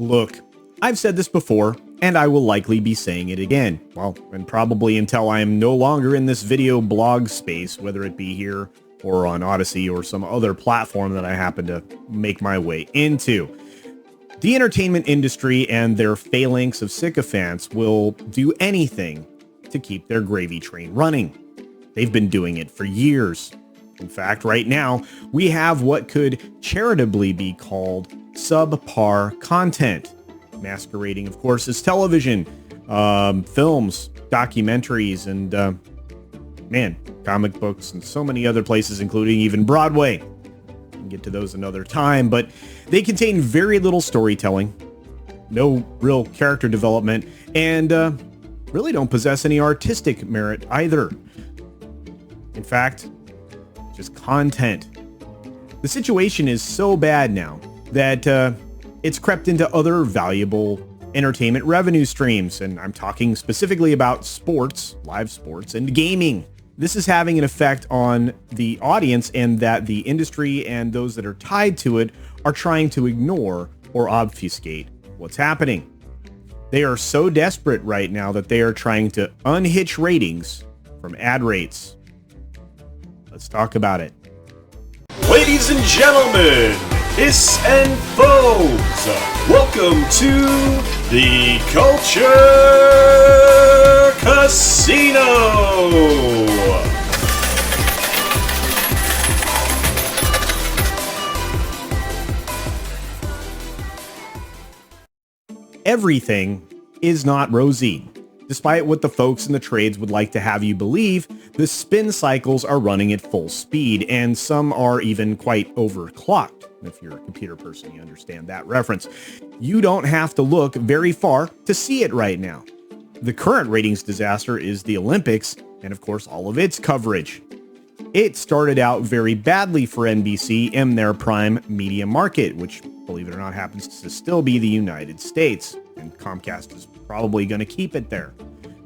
Look, I've said this before, and I will likely be saying it again. Well, and probably until I am no longer in this video blog space, whether it be here or on Odyssey or some other platform that I happen to make my way into. The entertainment industry and their phalanx of sycophants will do anything to keep their gravy train running. They've been doing it for years. In fact, right now, we have what could charitably be called subpar content, masquerading, of course, as television, films, documentaries, and, comic books, and so many other places, including even Broadway. We can get to those another time, but they contain very little storytelling, no real character development, and really don't possess any artistic merit either. In fact, just content. The situation is so bad now that it's crept into other valuable entertainment revenue streams, and I'm talking specifically about sports, live sports, and gaming. This is having an effect on the audience, and that the industry and those that are tied to it are trying to ignore or obfuscate what's happening. They are so desperate right now that they are trying to unhitch ratings from ad rates. Let's talk about it. Ladies and gentlemen, hiss and foes, welcome to the Culture Casino! Everything is not rosy. Despite what the folks in the trades would like to have you believe, the spin cycles are running at full speed, and some are even quite overclocked. If you're a computer person, you understand that reference. You don't have to look very far to see it right now. The current ratings disaster is the Olympics, and of course all of its coverage. It started out very badly for NBC in their prime media market, which, believe it or not, happens to still be the United States, and Comcast is probably going to keep it there.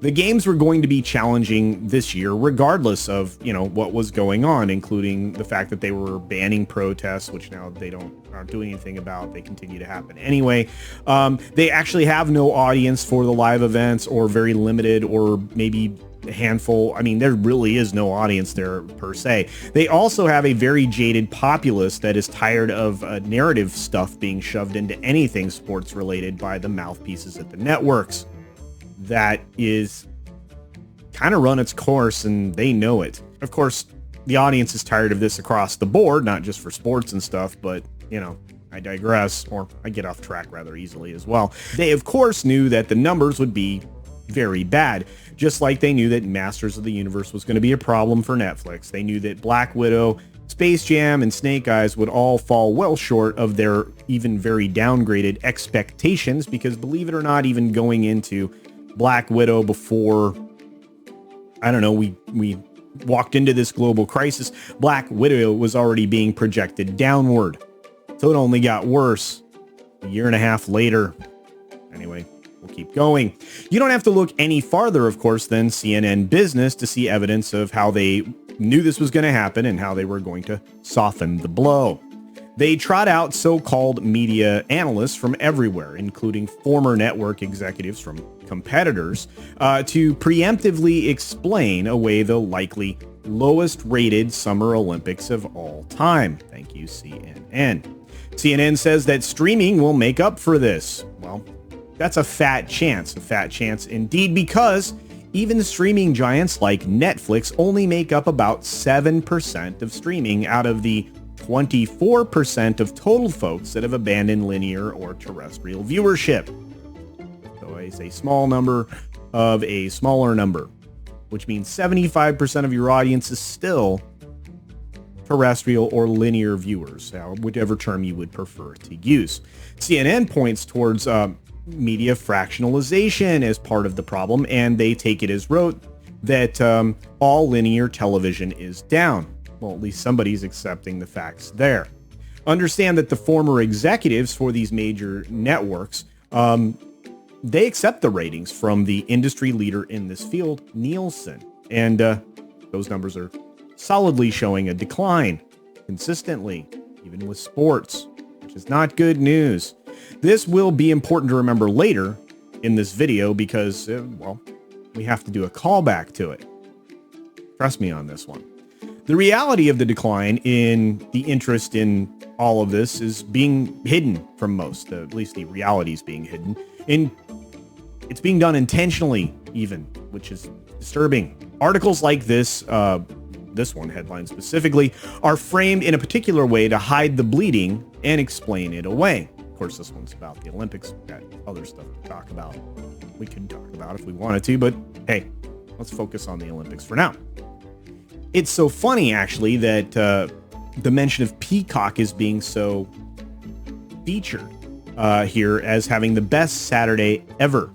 The games were going to be challenging this year, regardless of, what was going on, including the fact that they were banning protests, which now they aren't doing anything about. They continue to happen anyway. They actually have no audience for the live events, or very limited, or maybe a handful. I mean, there really is no audience there per se. They also have a very jaded populace that is tired of narrative stuff being shoved into anything sports related by the mouthpieces at the networks. That is kind of run its course, and they know it. Of course, the audience is tired of this across the board, not just for sports and stuff, but, I digress, or I get off track rather easily as well. They, of course, knew that the numbers would be very bad, just like they knew that Masters of the Universe was going to be a problem for Netflix. They knew that Black Widow, Space Jam, and Snake Eyes would all fall well short of their even very downgraded expectations, because believe it or not, even going into Black Widow before, we walked into this global crisis, Black Widow was already being projected downward. So it only got worse a year and a half later. Anyway, we'll keep going. You don't have to look any farther, of course, than CNN Business to see evidence of how they knew this was going to happen and how they were going to soften the blow. They trot out so-called media analysts from everywhere, including former network executives from competitors, to preemptively explain away the likely lowest rated Summer Olympics of all time. Thank you, CNN. CNN says that streaming will make up for this. Well, that's a fat chance indeed, because even the streaming giants like Netflix only make up about 7% of streaming out of the 24% of total folks that have abandoned linear or terrestrial viewership. So it's a small number of a smaller number, which means 75% of your audience is still terrestrial or linear viewers, whichever term you would prefer to use. CNN points towards media fractionalization as part of the problem, and they take it as rote that all linear television is down. Well, at least somebody's accepting the facts there. Understand that the former executives for these major networks, they accept the ratings from the industry leader in this field, Nielsen. And those numbers are solidly showing a decline consistently, even with sports, which is not good news. This will be important to remember later in this video because, well, we have to do a callback to it. Trust me on this one. The reality of the decline in the interest in all of this is being hidden from most, at least the reality is being hidden. It's being done intentionally even, which is disturbing. Articles like this one headline specifically, are framed in a particular way to hide the bleeding and explain it away. Of course, this one's about the Olympics. We've got other stuff to talk about. We could talk about if we wanted to, but hey, let's focus on the Olympics for now. It's so funny, actually, that the mention of Peacock is being so featured here as having the best Saturday ever.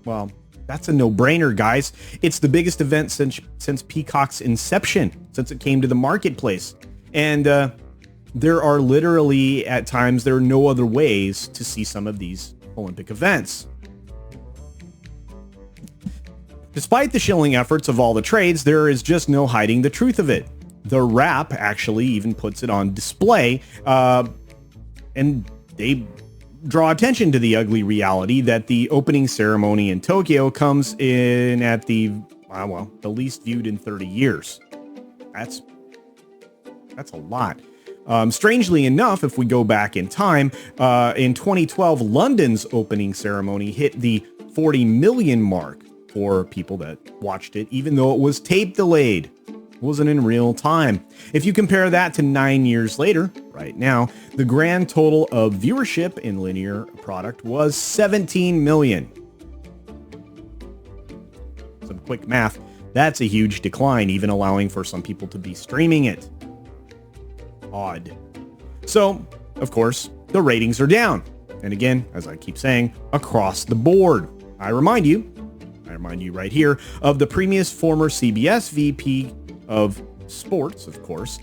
Well, that's a no-brainer, guys. It's the biggest event since Peacock's inception, since it came to the marketplace. And there are literally, at times, there are no other ways to see some of these Olympic events. Despite the shilling efforts of all the trades, there is just no hiding the truth of it. The Wrap actually even puts it on display, and they draw attention to the ugly reality that the opening ceremony in Tokyo comes in at the least viewed in 30 years. That's a lot. Strangely enough, if we go back in time, in 2012, London's opening ceremony hit the 40 million mark for people that watched it, even though it was tape delayed. It wasn't in real time. If you compare that to 9 years later, right now, the grand total of viewership in linear product was 17 million. Some quick math, that's a huge decline, even allowing for some people to be streaming it. Odd. So, of course, the ratings are down. And again, as I keep saying, across the board. I remind you right here of the previous former CBS VP of sports, of course.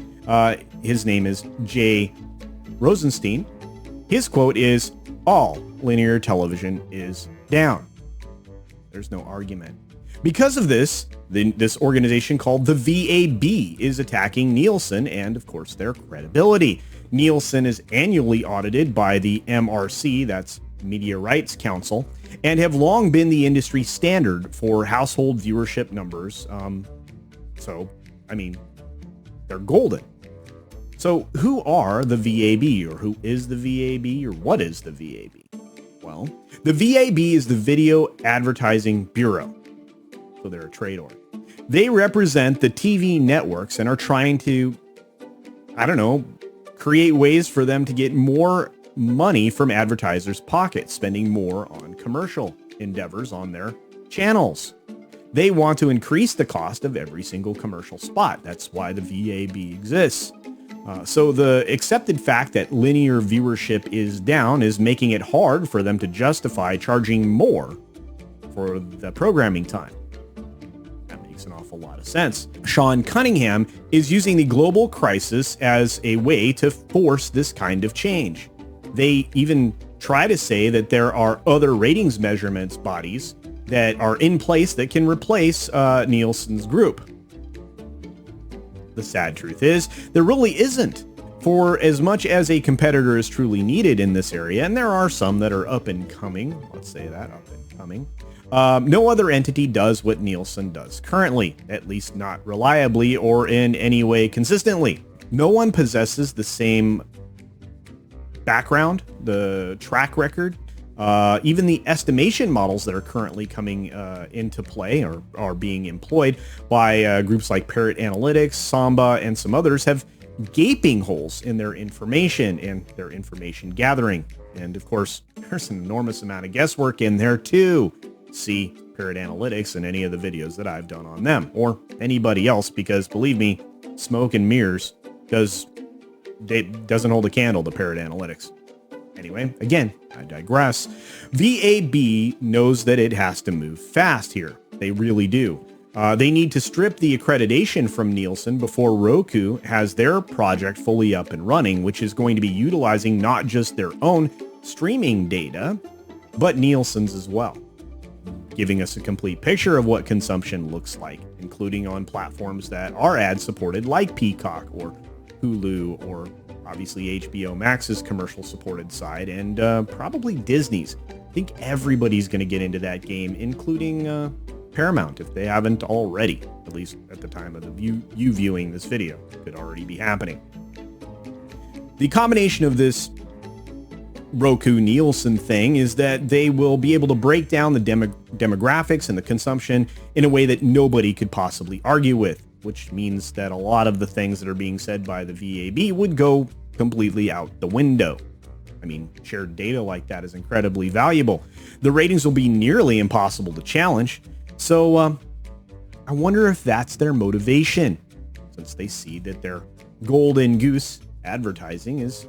His name is Jay Rosenstein. His quote is, "All linear television is down." There's no argument. Because of this, this organization called the VAB is attacking Nielsen and, of course, their credibility. Nielsen is annually audited by the MRC, that's Media Rights Council, and have long been the industry standard for household viewership numbers. They're golden. So who are the VAB, or who is the VAB, or what is the VAB? Well, the VAB is the Video Advertising Bureau. So they're a trade org. They represent the TV networks and are trying to, create ways for them to get more money from advertisers' pockets, spending more on commercial endeavors on their channels. They want to increase the cost of every single commercial spot. That's why the VAB exists. So the accepted fact that linear viewership is down is making it hard for them to justify charging more for the programming time. That makes an awful lot of sense. Sean Cunningham is using the global crisis as a way to force this kind of change. They even try to say that there are other ratings measurements bodies that are in place that can replace Nielsen's group. The sad truth is, there really isn't. For as much as a competitor is truly needed in this area, and there are some that are up and coming, let's say that, up and coming, no other entity does what Nielsen does currently, at least not reliably or in any way consistently. No one possesses the same background, the track record, even the estimation models that are currently coming into play or are being employed by groups like Parrot Analytics, Samba, and some others have gaping holes in their information and their information gathering. And of course, there's an enormous amount of guesswork in there too. See Parrot Analytics and any of the videos that I've done on them, or anybody else, because believe me, smoke and mirrors doesn't hold a candle to Parrot Analytics. Anyway, again, I digress. VAB knows that it has to move fast here. They really do. They need to strip the accreditation from Nielsen before Roku has their project fully up and running, which is going to be utilizing not just their own streaming data, but Nielsen's as well, giving us a complete picture of what consumption looks like, including on platforms that are ad-supported like Peacock or Hulu or obviously HBO Max's commercial-supported side, and probably Disney's. I think everybody's going to get into that game, including Paramount, if they haven't already, at least at the time of you viewing this video. It could already be happening. The combination of this Roku Nielsen thing is that they will be able to break down the demographics and the consumption in a way that nobody could possibly argue with, which means that a lot of the things that are being said by the VAB would go completely out the window. I mean, shared data like that is incredibly valuable. The ratings will be nearly impossible to challenge, so I wonder if that's their motivation, since they see that their golden goose advertising is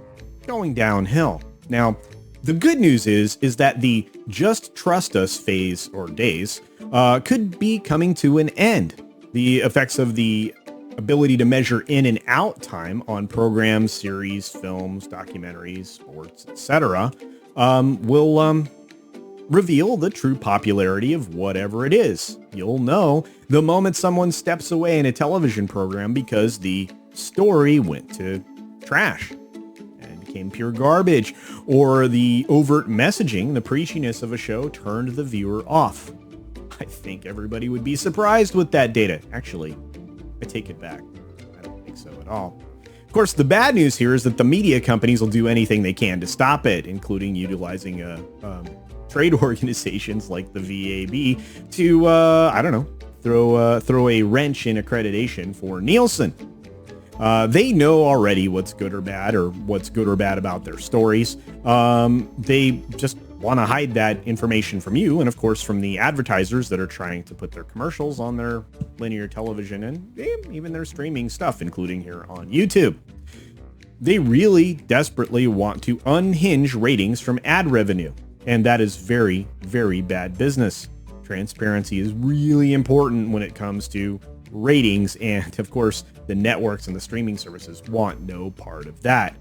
going downhill. Now, the good news is that the just trust us phase or days could be coming to an end. The effects of the ability to measure in and out time on programs, series, films, documentaries, sports, etc. will reveal the true popularity of whatever it is. You'll know the moment someone steps away in a television program because the story went to trash and became pure garbage, or the overt messaging, the preachiness of a show turned the viewer off. I think everybody would be surprised with that data. Actually, I take it back. I don't think so at all. Of course, the bad news here is that the media companies will do anything they can to stop it, including utilizing trade organizations like the VAB to, I don't know, throw a wrench in accreditation for Nielsen. They know already what's good or bad about their stories. They just want to hide that information from you, and of course from the advertisers that are trying to put their commercials on their linear television and even their streaming stuff, including here on YouTube. They really desperately want to unhinge ratings from ad revenue, and that is very, very bad business. Transparency is really important when it comes to ratings, and of course the networks and the streaming services want no part of that.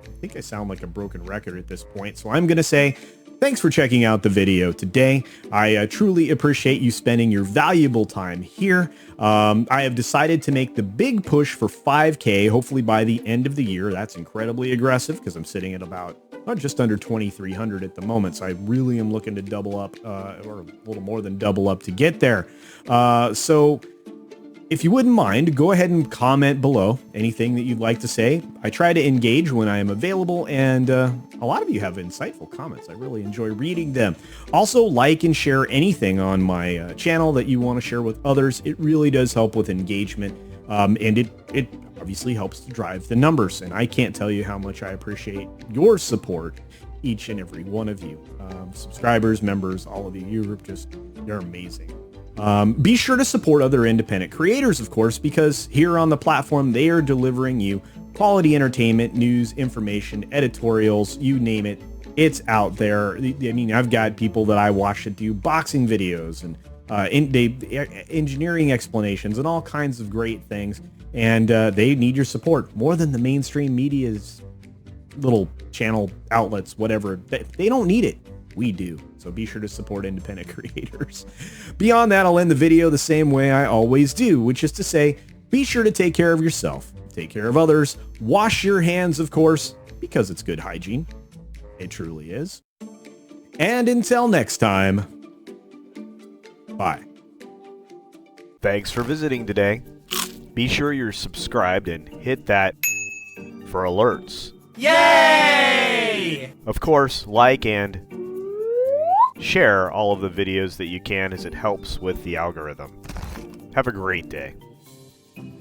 I think I sound like a broken record at this point, so I'm going to say thanks for checking out the video today. I truly appreciate you spending your valuable time here. I have decided to make the big push for 5K, hopefully by the end of the year. That's incredibly aggressive because I'm sitting at about just under 2,300 at the moment. So I really am looking to double up, or a little more than double up to get there. So if you wouldn't mind, go ahead and comment below anything that you'd like to say. I try to engage when I am available, and a lot of you have insightful comments. I really enjoy reading them. Also, like and share anything on my channel that you want to share with others. It really does help with engagement, and it obviously helps to drive the numbers. And I can't tell you how much I appreciate your support, each and every one of you. Subscribers, members, all of you, you're amazing. Be sure to support other independent creators, of course, because here on the platform, they are delivering you quality entertainment, news, information, editorials, you name it. It's out there. I mean, I've got people that I watch that do boxing videos and engineering explanations and all kinds of great things. And they need your support more than the mainstream media's little channel outlets, whatever. They don't need it. We do. So be sure to support independent creators. Beyond that, I'll end the video the same way I always do, which is to say, be sure to take care of yourself, take care of others, wash your hands, of course, because it's good hygiene. It truly is. And until next time, bye. Thanks for visiting today. Be sure you're subscribed and hit that for alerts. Yay! Of course, like and share all of the videos that you can, as it helps with the algorithm. Have a great day.